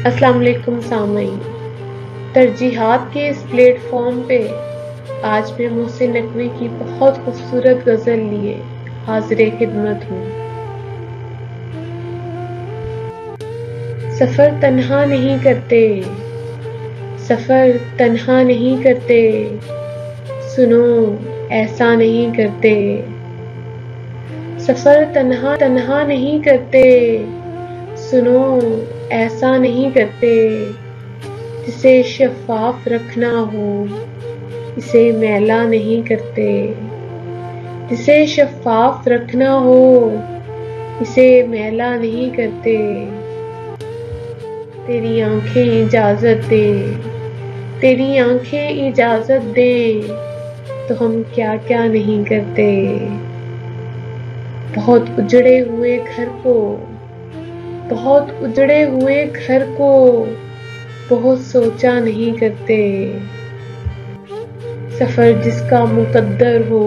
अस्सलाम वालेकुम सामईन। तरजीहात के इस प्लेटफॉर्म पे आज मैं मोहसिन नकवी की बहुत खूबसूरत गज़ल लिए हाज़िर खिदमत हूँ। सफ़र तन्हा नहीं करते, सफ़र तन्हा नहीं करते, सुनो ऐसा नहीं करते। सफ़र तन्हा तन्हा नहीं करते, सुनो ऐसा नहीं करते। जिसे शफ़ाफ़ रखना हो इसे मैला नहीं करते। जिसे शफ़ाफ़ रखना हो इसे मैला नहीं करते। तेरी आँखें इजाज़त दें, तेरी आँखें इजाज़त दें तो हम क्या क्या नहीं करते। बहुत उजड़े हुए घर को, बहुत उजड़े हुए घर को बहुत सोचा नहीं करते। सफ़र जिसका मुक़द्दर हो,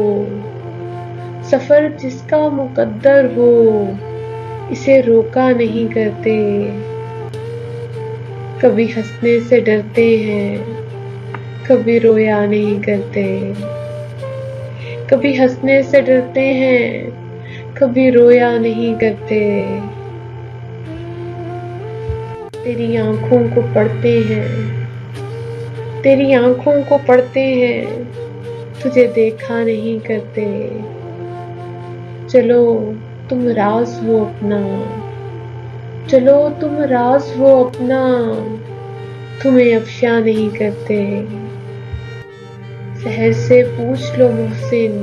सफ़र जिसका मुक़द्दर हो इसे रोका नहीं करते। कभी हँसने से डरते हैं, कभी रोया नहीं करते। कभी हँसने से डरते हैं, कभी रोया नहीं करते। तेरी आँखों को पढ़ते हैं, तेरी आँखों को पढ़ते हैं, तुझे देखा नहीं करते। चलो तुम राज़ हो अपना, चलो तुम राज़ हो अपना, तुम्हें अफ़शा नहीं करते। सहर से पूछ लो मोहसिन,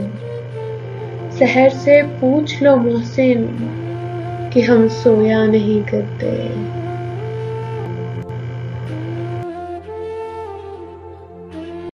सहर से पूछ लो मोहसिन कि हम सोया नहीं करते।